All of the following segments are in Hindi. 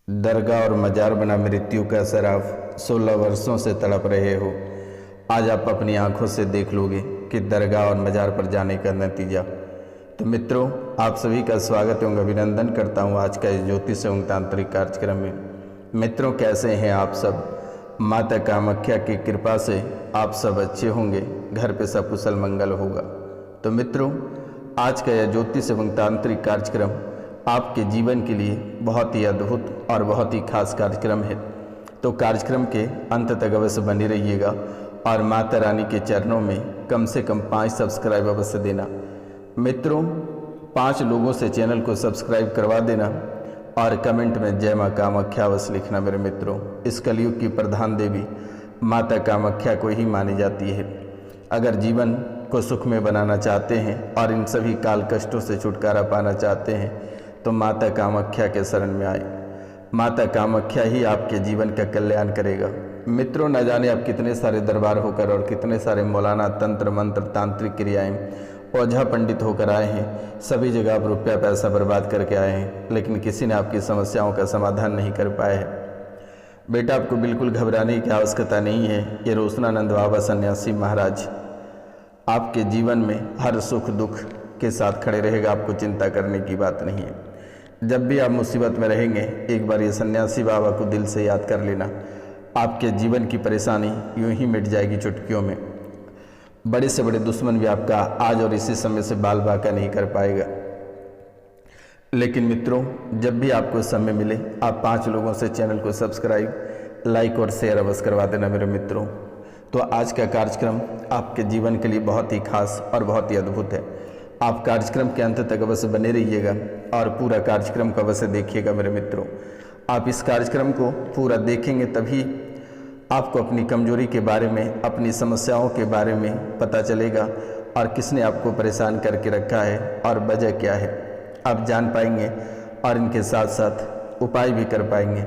दरगाह और मजार बना मृत्यु का शराफ 16 वर्षों से तड़प रहे हो। आज आप अपनी आंखों से देख लोगे कि दरगाह और मजार पर जाने का नतीजा। तो मित्रों, आप सभी का स्वागत एवं अभिनंदन करता हूं आज का इस ज्योतिष एवं तांत्रिक कार्यक्रम में। मित्रों, कैसे हैं आप सब? माता कामाख्या की कृपा से आप सब अच्छे होंगे, घर पे सब कुशल मंगल होगा। तो मित्रों, आज का यह ज्योतिष एवं तांत्रिक कार्यक्रम आपके जीवन के लिए बहुत ही अद्भुत और बहुत ही खास कार्यक्रम है। तो कार्यक्रम के अंत तक अवश्य बने रहिएगा और माता रानी के चरणों में कम से कम 5 सब्सक्राइब अवश्य देना। मित्रों, 5 लोगों से चैनल को सब्सक्राइब करवा देना और कमेंट में जय माँ कामाख्या अवश्य लिखना। मेरे मित्रों, इस कलयुग की प्रधान देवी माता कामाख्या को ही मानी जाती है। अगर जीवन को सुख में बनाना चाहते हैं और इन सभी काल कष्टों से छुटकारा पाना चाहते हैं तो माता कामाख्या के शरण में आए। माता कामाख्या ही आपके जीवन का कल्याण करेगा। मित्रों, न जाने आप कितने सारे दरबार होकर और कितने सारे मौलाना, तंत्र मंत्र, तांत्रिक क्रियाएं, ओझा पंडित होकर आए हैं। सभी जगह आप रुपया पैसा बर्बाद करके आए हैं, लेकिन किसी ने आपकी समस्याओं का समाधान नहीं कर पाया है। बेटा, आपको बिल्कुल घबराने की आवश्यकता नहीं है। ये रोशनानंद बाबा सन्यासी महाराज आपके जीवन में हर सुख दुख के साथ खड़े रहेगा। आपको चिंता करने की बात नहीं है। जब भी आप मुसीबत में रहेंगे, एक बार ये सन्यासी बाबा को दिल से याद कर लेना। आपके जीवन की परेशानी यूं ही मिट जाएगी चुटकियों में। बड़े से बड़े दुश्मन भी आपका आज और इसी समय से बाल बाका नहीं कर पाएगा। लेकिन मित्रों, जब भी आपको समय मिले, आप 5 लोगों से चैनल को सब्सक्राइब, लाइक और शेयर अवश्य करवा देना मेरे मित्रों। तो आज का कार्यक्रम आपके जीवन के लिए बहुत ही खास और बहुत ही अद्भुत है। आप कार्यक्रम के अंत तक अवश्य बने रहिएगा और पूरा कार्यक्रम को अवश्य देखिएगा मेरे मित्रों। आप इस कार्यक्रम को पूरा देखेंगे तभी आपको अपनी कमजोरी के बारे में, अपनी समस्याओं के बारे में पता चलेगा और किसने आपको परेशान करके रखा है और वजह क्या है आप जान पाएंगे और इनके साथ साथ उपाय भी कर पाएंगे।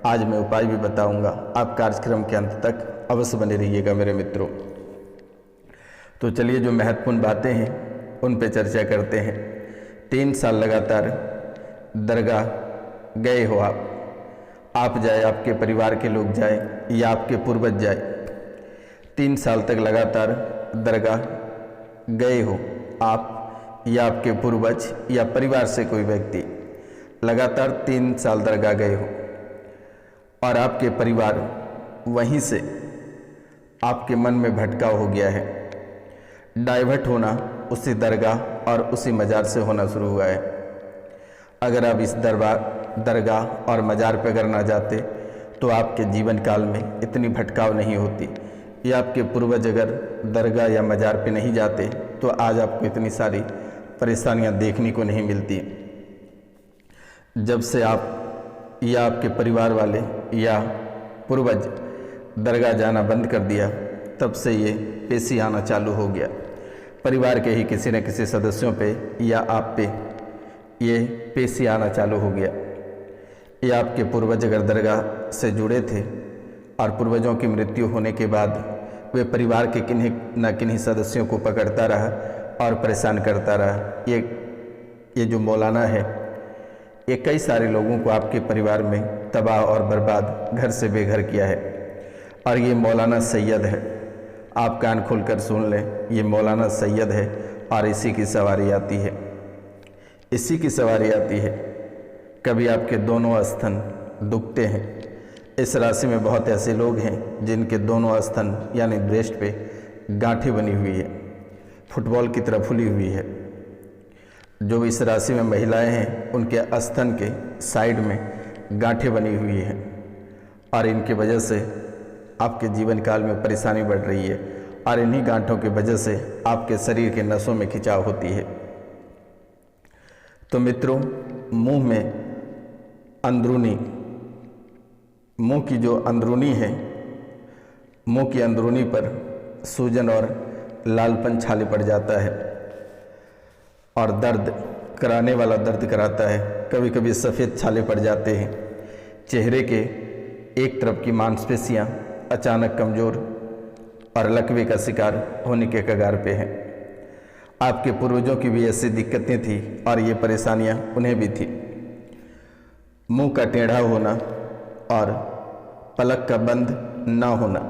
आज मैं उपाय भी बताऊंगा। आप कार्यक्रम के अंत तक अवश्य बने रहिएगा मेरे मित्रों। तो चलिए, जो महत्वपूर्ण बातें हैं उन पे चर्चा करते हैं। 3 साल लगातार दरगाह गए हो आप जाए, आपके परिवार के लोग जाए या आपके पूर्वज जाए, 3 साल तक लगातार दरगाह गए हो आप या आपके पूर्वज या परिवार से कोई व्यक्ति लगातार 3 साल दरगाह गए हो और आपके परिवार वहीं से आपके मन में भटकाव हो गया है। डाइवर्ट होना उसी दरगाह और उसी मजार से होना शुरू हुआ है। अगर आप इस दरगाह और मजार पर अगर ना जाते तो आपके जीवन काल में इतनी भटकाव नहीं होती, या आपके पूर्वज अगर दरगाह या मजार पे नहीं जाते तो आज आपको इतनी सारी परेशानियां देखने को नहीं मिलती। जब से आप या आपके परिवार वाले या पूर्वज दरगाह जाना बंद कर दिया, तब से ये पेशी आना चालू हो गया। परिवार के ही किसी न किसी सदस्यों पे या आप पे ये पेशी आना चालू हो गया। या आपके पूर्वज अगर दरगाह से जुड़े थे और पूर्वजों की मृत्यु होने के बाद वे परिवार के किन्हीं न किन्हीं सदस्यों को पकड़ता रहा और परेशान करता रहा। ये जो मौलाना है, ये कई सारे लोगों को आपके परिवार में तबाह और बर्बाद, घर से बेघर किया है। और ये मौलाना सैयद है। आप कान खोलकर सुन लें, ये मौलाना सैयद है और इसी की सवारी आती है, इसी की सवारी आती है। कभी आपके दोनों स्तन दुखते हैं। इस राशि में बहुत ऐसे लोग हैं जिनके दोनों स्तन यानी ब्रेस्ट पे गांठें बनी हुई है, फुटबॉल की तरह फुली हुई है। जो इस राशि में महिलाएं हैं, उनके स्तन के साइड में गांठें बनी हुई हैं और इनकी वजह से आपके जीवन काल में परेशानी बढ़ रही है और इन्हीं गांठों की वजह से आपके शरीर के नसों में खिंचाव होती है। तो मित्रों, मुंह में अंदरूनी, मुंह की जो अंदरूनी है, मुंह की अंदरूनी पर सूजन और लालपन छाले पड़ जाता है और दर्द कराने वाला दर्द कराता है। कभी कभी सफ़ेद छाले पड़ जाते हैं। चेहरे के एक तरफ की मांसपेशियां अचानक कमज़ोर और लकवे का शिकार होने के कगार पे हैं। आपके पूर्वजों की भी ऐसी दिक्कतें थी और ये परेशानियां उन्हें भी थी। मुंह का टेढ़ा होना और पलक का बंद ना होना,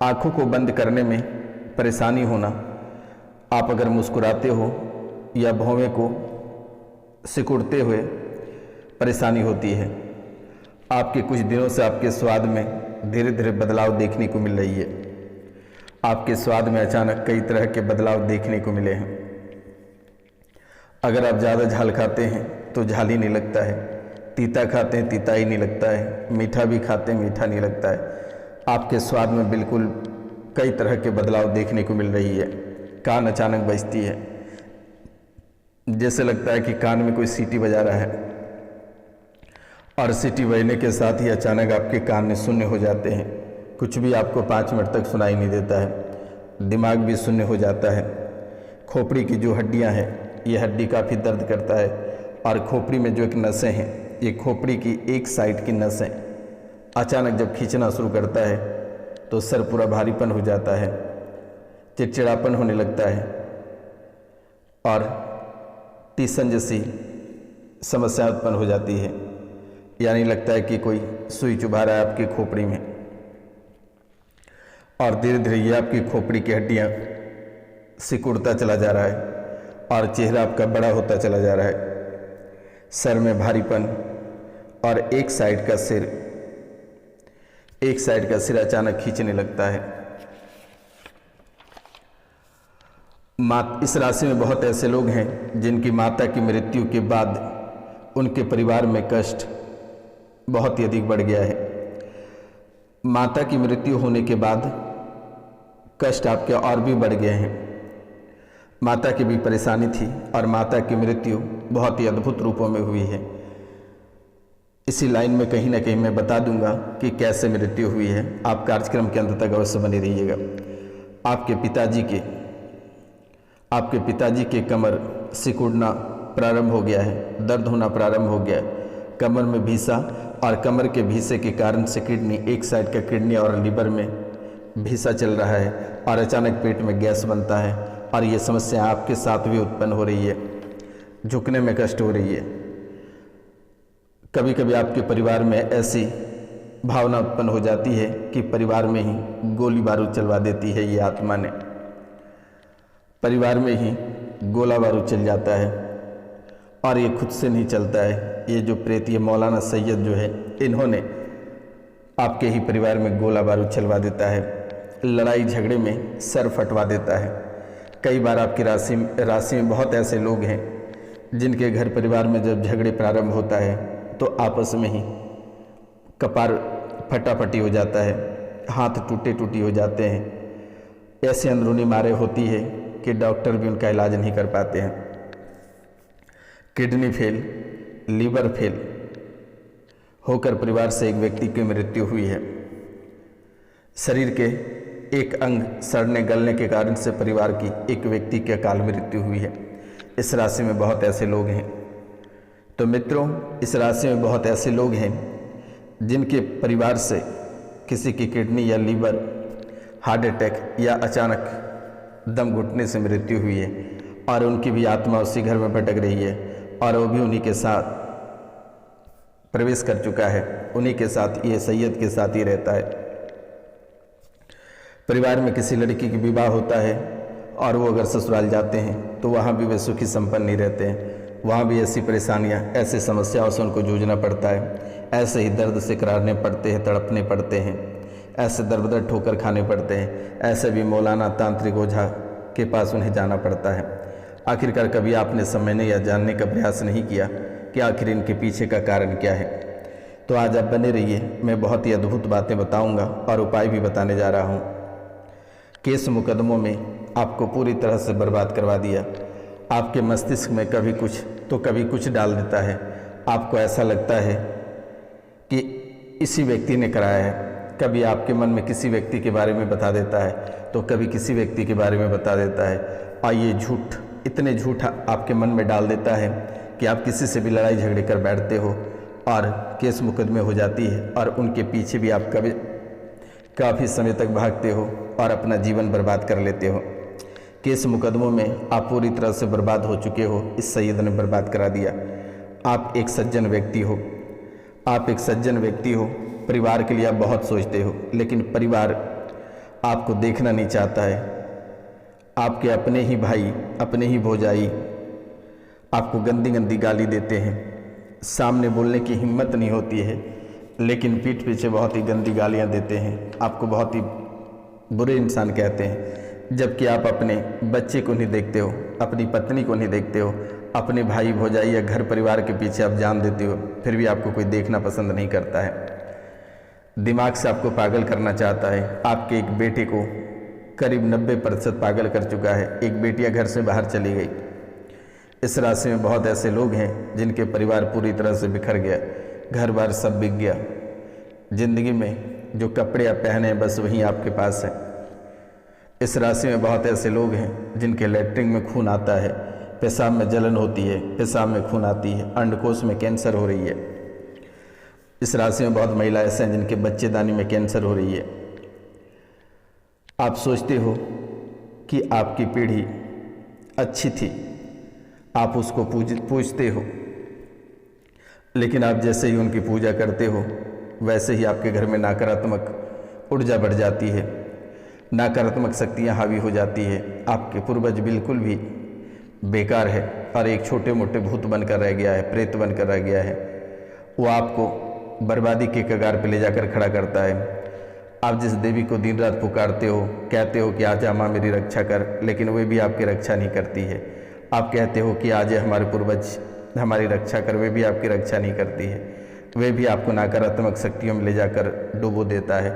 आँखों को बंद करने में परेशानी होना। आप अगर मुस्कुराते हो या भौवें को सिकुड़ते हुए परेशानी होती है। आपके कुछ दिनों से आपके स्वाद में धीरे धीरे बदलाव देखने को मिल रही है। आपके स्वाद में अचानक कई तरह के बदलाव देखने को मिले हैं। अगर आप ज़्यादा झाल खाते हैं तो झाल ही नहीं लगता है, तीता खाते हैं तीता ही नहीं लगता है, मीठा भी खाते हैं मीठा नहीं लगता है। आपके स्वाद में बिल्कुल कई तरह के बदलाव देखने को मिल रही है। कान अचानक बजती है, जैसे लगता है कि कान में कोई सीटी बजा रहा है, और सीटी बजने के साथ ही अचानक आपके कान में शून्य हो जाते हैं। कुछ भी आपको 5 मिनट तक सुनाई नहीं देता है। दिमाग भी शून्य हो जाता है। खोपड़ी की जो हड्डियां हैं, ये हड्डी काफ़ी दर्द करता है, और खोपड़ी में जो एक नसें हैं, ये खोपड़ी की एक साइड की नसें अचानक जब खींचना शुरू करता है तो सर पूरा भारीपन हो जाता है, चिड़चिड़ापन होने लगता है, और टीसन जैसी समस्या उत्पन्न हो जाती है। यानी लगता है कि कोई सुई चुभा रहा है आपकी खोपड़ी में, और धीरे धीरे ये आपकी खोपड़ी की हड्डियाँ सिकुड़ता चला जा रहा है, और चेहरा आपका बड़ा होता चला जा रहा है। सर में भारीपन, और एक साइड का सिर अचानक खींचने लगता है। इस राशि में बहुत ऐसे लोग हैं जिनकी माता की मृत्यु के बाद उनके परिवार में कष्ट बहुत ही अधिक बढ़ गया है। माता की मृत्यु होने के बाद कष्ट आपके और भी बढ़ गए हैं। माता की भी परेशानी थी, और माता की मृत्यु बहुत ही अद्भुत रूपों में हुई है। इसी लाइन में कहीं ना कहीं मैं बता दूंगा कि कैसे मृत्यु हुई है। आप कार्यक्रम के अंत तक अवश्य बने रहिएगा। आपके पिताजी के कमर सिकुड़ना प्रारंभ हो गया है, दर्द होना प्रारंभ हो गया है, कमर में भीसा, और कमर के भीसे के कारण से किडनी, एक साइड का किडनी और लीवर में भीसा चल रहा है, और अचानक पेट में गैस बनता है, और ये समस्या आपके साथ भी उत्पन्न हो रही है। झुकने में कष्ट हो रही है। कभी कभी आपके परिवार में ऐसी भावना उत्पन्न हो जाती है कि परिवार में ही गोली बारूद चलवा देती है ये आत्मा ने। परिवार में ही गोला बारूद चल जाता है, और ये खुद से नहीं चलता है। ये जो प्रेत, ये मौलाना सैयद जो है, इन्होंने आपके ही परिवार में गोला बारूद चलवा देता है। लड़ाई झगड़े में सर फटवा देता है। कई बार आपकी राशि में बहुत ऐसे लोग हैं जिनके घर परिवार में जब झगड़े प्रारंभ होता है तो आपस में ही कपार फटाफटी हो जाता है, हाथ टूटी हो जाते हैं। ऐसी अंदरूनी मारे होती है कि डॉक्टर भी उनका इलाज नहीं कर पाते हैं। किडनी फेल, लीवर फेल होकर परिवार से एक व्यक्ति की मृत्यु हुई है। शरीर के एक अंग सड़ने गलने के कारण से परिवार की एक व्यक्ति की अकाल मृत्यु हुई है। इस राशि में बहुत ऐसे लोग हैं। तो मित्रों, इस राशि में बहुत ऐसे लोग हैं जिनके परिवार से किसी की किडनी या लीवर, हार्ट अटैक या अचानक दम घुटने से मृत्यु हुई है, और उनकी भी आत्मा उसी घर में भटक रही है, और वो भी उन्हीं के साथ प्रवेश कर चुका है। उन्हीं के साथ, ये सैयद के साथ ही रहता है। परिवार में किसी लड़की की विवाह होता है, और वो अगर ससुराल जाते हैं तो वहाँ भी वे सुखी संपन्न नहीं रहते हैं। वहाँ भी ऐसी परेशानियाँ, ऐसी समस्याओं से उनको जूझना पड़ता है। ऐसे ही दर्द से करारने पड़ते हैं, तड़पने पड़ते हैं, ऐसे दर बदर ठोकर खाने पड़ते हैं। ऐसे भी मौलाना, तांत्रिक, ओझा के पास उन्हें जाना पड़ता है। आखिरकार कभी आपने समझने या जानने का प्रयास नहीं किया कि आखिर इनके पीछे का कारण क्या है। तो आज आप बने रहिए, मैं बहुत ही अद्भुत बातें बताऊंगा और उपाय भी बताने जा रहा हूं। केस मुकदमों में आपको पूरी तरह से बर्बाद करवा दिया। आपके मस्तिष्क में कभी कुछ तो कभी कुछ डाल देता है। आपको ऐसा लगता है कि इसी व्यक्ति ने कराया है। कभी आपके मन में किसी व्यक्ति के बारे में बता देता है, तो कभी किसी व्यक्ति के बारे में बता देता है, और ये झूठ, इतने झूठ आपके मन में डाल देता है कि आप किसी से भी लड़ाई झगड़े कर बैठते हो, और केस मुकदमे हो जाती है, और उनके पीछे भी आप कभी काफ़ी समय तक भागते हो और अपना जीवन बर्बाद कर लेते हो। केस मुकदमों में आप पूरी तरह से बर्बाद हो चुके हो। इस सैयद ने बर्बाद करा दिया। आप एक सज्जन व्यक्ति हो, आप एक सज्जन व्यक्ति हो, परिवार के लिए आप बहुत सोचते हो, लेकिन परिवार आपको देखना नहीं चाहता है। आपके अपने ही भाई, अपने ही भौजाई आपको गंदी गंदी गाली देते हैं, सामने बोलने की हिम्मत नहीं होती है, लेकिन पीठ पीछे बहुत ही गंदी गालियां देते हैं, आपको बहुत ही बुरे इंसान कहते हैं। जबकि आप अपने बच्चे को नहीं देखते हो, अपनी पत्नी को नहीं देखते हो, अपने भाई भौजाई या घर परिवार के पीछे आप जान देते हो, फिर भी आपको कोई देखना पसंद नहीं करता है। दिमाग से आपको पागल करना चाहता है। आपके एक बेटे को करीब 90% पागल कर चुका है। एक बेटियां घर से बाहर चली गई। इस राशि में बहुत ऐसे लोग हैं जिनके परिवार पूरी तरह से बिखर गया, घर बार सब बिक गया। जिंदगी में जो कपड़े आप पहने बस वही आपके पास है। इस राशि में बहुत ऐसे लोग हैं जिनके लैट्रिन में खून आता है, पेशाब में जलन होती है, पेशाब में खून आती है, अंडकोश में कैंसर हो रही है। इस राशि में बहुत महिला ऐसे हैं जिनके बच्चेदानी में कैंसर हो रही है। आप सोचते हो कि आपकी पीढ़ी अच्छी थी, आप उसको पूजते हो, लेकिन आप जैसे ही उनकी पूजा करते हो वैसे ही आपके घर में नकारात्मक ऊर्जा बढ़ जाती है, नकारात्मक शक्तियाँ हावी हो जाती है। आपके पूर्वज बिल्कुल भी बेकार है और एक छोटे मोटे भूत बनकर रह गया है, प्रेत बनकर रह गया है। वो आपको बर्बादी के कगार पर ले जाकर खड़ा करता है। आप जिस देवी को दिन रात पुकारते हो, कहते हो कि आजा माँ मेरी रक्षा कर, लेकिन वे भी आपकी रक्षा नहीं करती है। आप कहते हो कि आज हमारे पूर्वज हमारी रक्षा कर, वे भी आपकी रक्षा नहीं करती है। वे भी आपको नकारात्मक शक्तियों में ले जाकर डुबो देता है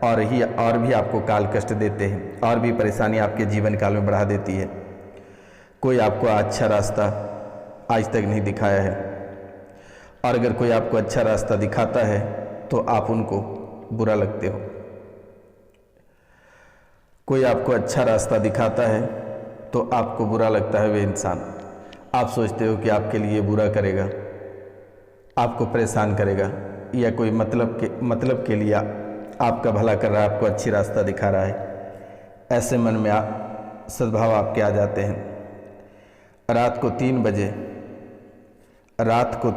और भी आपको काल कष्ट देते हैं, और भी परेशानी आपके जीवन काल में बढ़ा देती है। कोई आपको अच्छा रास्ता आज तक नहीं दिखाया है, और अगर कोई आपको अच्छा रास्ता दिखाता है तो आप उनको बुरा लगते हो। कोई आपको अच्छा रास्ता दिखाता है तो आपको बुरा लगता है वे इंसान। आप सोचते हो कि आपके लिए बुरा करेगा, आपको परेशान करेगा, या कोई मतलब के लिए आपका भला कर रहा है, आपको अच्छी रास्ता दिखा रहा है। ऐसे मन में सद्भाव आपके आ जाते हैं। रात को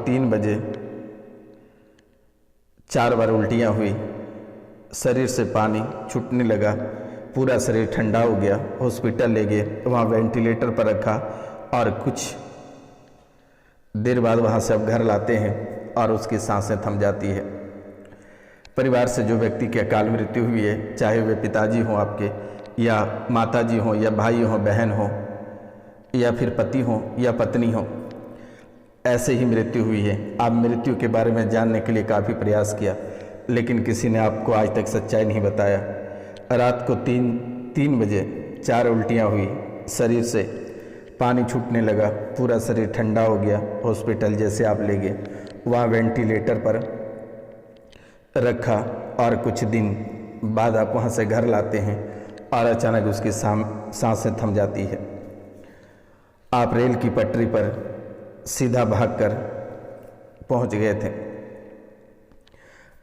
3 बजे 4 बार उल्टियाँ हुई, शरीर से पानी छूटने लगा, पूरा शरीर ठंडा हो गया। हॉस्पिटल ले गए, वहाँ वेंटिलेटर पर रखा, और कुछ देर बाद वहाँ से अब घर लाते हैं और उसकी सांसें थम जाती है। परिवार से जो व्यक्ति की अकाल मृत्यु हुई है, चाहे वे पिताजी हों आपके, या माताजी हों, या भाई हों, बहन हों, या फिर पति हों या पत्नी हों, ऐसे ही मृत्यु हुई है। आप मृत्यु के बारे में जानने के लिए काफ़ी प्रयास किया, लेकिन किसी ने आपको आज तक सच्चाई नहीं बताया। रात को 3 बजे 4 उल्टियाँ हुई, शरीर से पानी छूटने लगा, पूरा शरीर ठंडा हो गया। हॉस्पिटल जैसे आप ले गए, वहाँ वेंटिलेटर पर रखा, और कुछ दिन बाद आप वहाँ से घर लाते हैं और अचानक उसकी सांसें थम जाती है। आप रेल की पटरी पर सीधा भागकर पहुँच गए थे।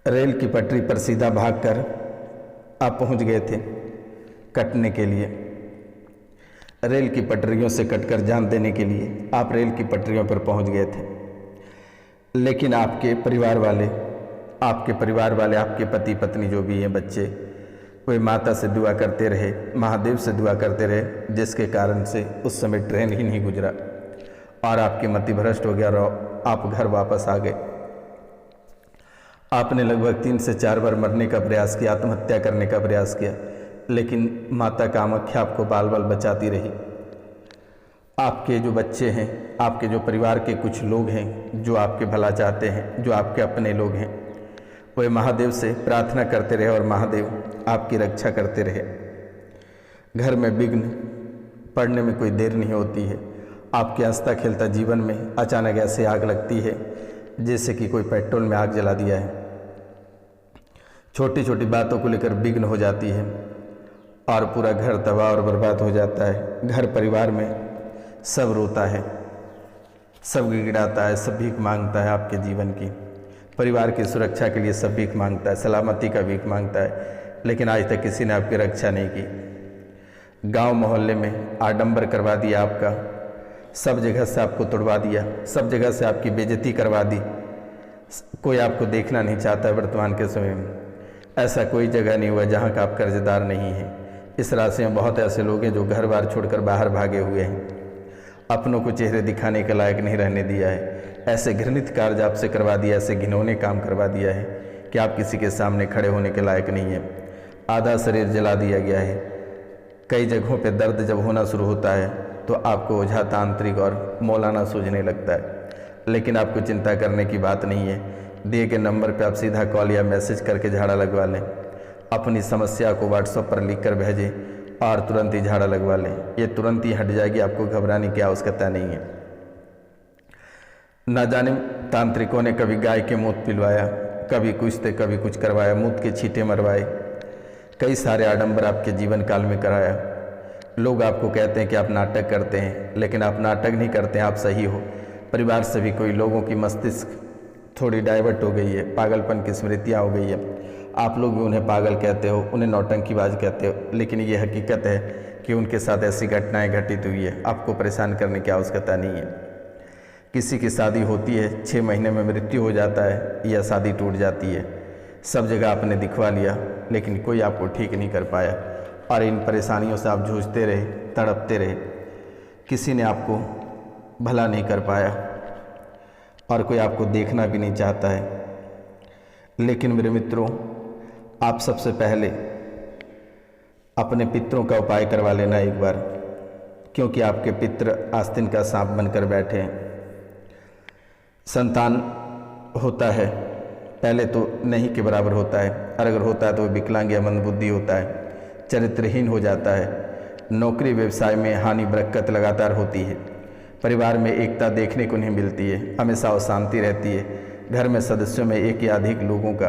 रेल की पटरी पर सीधा भागकर आप पहुँच गए थे कटने के लिए। रेल की पटरियों से कटकर जान देने के लिए आप रेल की पटरियों पर पहुंच गए थे, लेकिन आपके परिवार वाले, आपके पति पत्नी जो भी हैं, बच्चे, वे माता से दुआ करते रहे, महादेव से दुआ करते रहे, जिसके कारण से उस समय ट्रेन ही नहीं गुजरा और आपकी मति भ्रष्ट हो गया और आप घर वापस आ गए। आपने लगभग 3 से 4 बार मरने का प्रयास किया, आत्महत्या करने का प्रयास किया, लेकिन माता कामाख्या आपको बाल बाल बचाती रही। आपके जो बच्चे हैं, आपके जो परिवार के कुछ लोग हैं जो आपके भला चाहते हैं, जो आपके अपने लोग हैं, वे महादेव से प्रार्थना करते रहे और महादेव आपकी रक्षा करते रहे। घर में विघ्न पड़ने में कोई देर नहीं होती है। आपके हंसता खेलता जीवन में अचानक ऐसे आग लगती है जैसे कि कोई पेट्रोल में आग जला दिया है। छोटी छोटी बातों को लेकर विघ्न हो जाती है और पूरा घर तबाह और बर्बाद हो जाता है। घर परिवार में सब रोता है, सब गिड़गिड़ाता है, सब भीख मांगता है आपके जीवन की। परिवार की सुरक्षा के लिए सब भीख मांगता है, सलामती का भीख मांगता है, लेकिन आज तक किसी ने आपकी रक्षा नहीं की। गांव मोहल्ले में आडंबर करवा दिया आपका, सब जगह से आपको तुड़वा दिया, सब जगह से आपकी बेइज्जती करवा दी। कोई आपको देखना नहीं चाहता है वर्तमान के समय में। ऐसा कोई जगह नहीं हुआ जहाँ का आप कर्जदार नहीं है। इस राशि में बहुत ऐसे लोग हैं जो घर बार छोड़कर बाहर भागे हुए हैं, अपनों को चेहरे दिखाने के लायक नहीं रहने दिया है। ऐसे घृणित कार्य आपसे करवा दिया, ऐसे घिनौने काम करवा दिया है कि आप किसी के सामने खड़े होने के लायक नहीं है। आधा शरीर जला दिया गया है। कई जगहों पे दर्द जब होना शुरू होता है तो आपको ओझा, तांत्रिक और मौलाना सूझने लगता है, लेकिन आपको चिंता करने की बात नहीं है। दिए गए नंबर पे आप सीधा कॉल या मैसेज करके झाड़ा लगवा लें। अपनी समस्या को व्हाट्सएप पर लिख कर भेजें और तुरंत ही झाड़ा लगवा लें। ये तुरंत ही हट जाएगी, आपको घबराने की आवश्यकता नहीं है। न जाने तांत्रिकों ने कभी गाय के मूत पिलवाया, कभी कुछ तो कभी कुछ करवाया, मूत के छींटे मरवाए, कई सारे आडंबर आपके जीवन काल में कराया। लोग आपको कहते हैं कि आप नाटक करते हैं, लेकिन आप नाटक नहीं करते हैं, आप सही हो। परिवार से भी कोई लोगों की मस्तिष्क थोड़ी डाइवर्ट हो गई है, पागलपन की स्मृतियाँ हो गई है। आप लोग भी उन्हें पागल कहते हो, उन्हें नौटंकीबाज कहते हो, लेकिन ये हकीकत है कि उनके साथ ऐसी घटनाएं घटित हुई है। आपको परेशान करने की आवश्यकता नहीं है। किसी की शादी होती है, 6 महीने में मृत्यु हो जाता है या शादी टूट जाती है। सब जगह आपने दिखवा लिया, लेकिन कोई आपको ठीक नहीं कर पाया और इन परेशानियों से आप जूझते रहे, तड़पते रहे। किसी ने आपको भला नहीं कर पाया और कोई आपको देखना भी नहीं चाहता है। लेकिन मेरे मित्रों, आप सबसे पहले अपने पितरों का उपाय करवा लेना एक बार, क्योंकि आपके पितर आस्तीन का सांप बनकर बैठे हैं। संतान होता है, पहले तो नहीं के बराबर होता है, और अगर होता है तो विकलांग या मंदबुद्धि होता है, चरित्रहीन हो जाता है। नौकरी व्यवसाय में हानि बरकत लगातार होती है। परिवार में एकता देखने को नहीं मिलती है, हमेशा अशांति रहती है। घर में सदस्यों में एक या अधिक लोगों का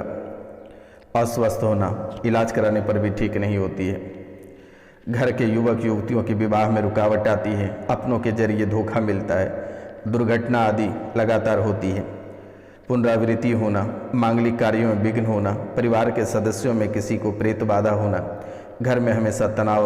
अस्वस्थ होना इलाज कराने पर भी ठीक नहीं होती है। घर के युवक युवतियों के विवाह में रुकावट आती है, अपनों के जरिए धोखा मिलता है, दुर्घटना आदि लगातार होती है। पुनरावृत्ति होना, मांगलिक कार्यों में विघ्न होना, परिवार के सदस्यों में किसी को प्रेत बाधा होना, घर में हमेशा तनाव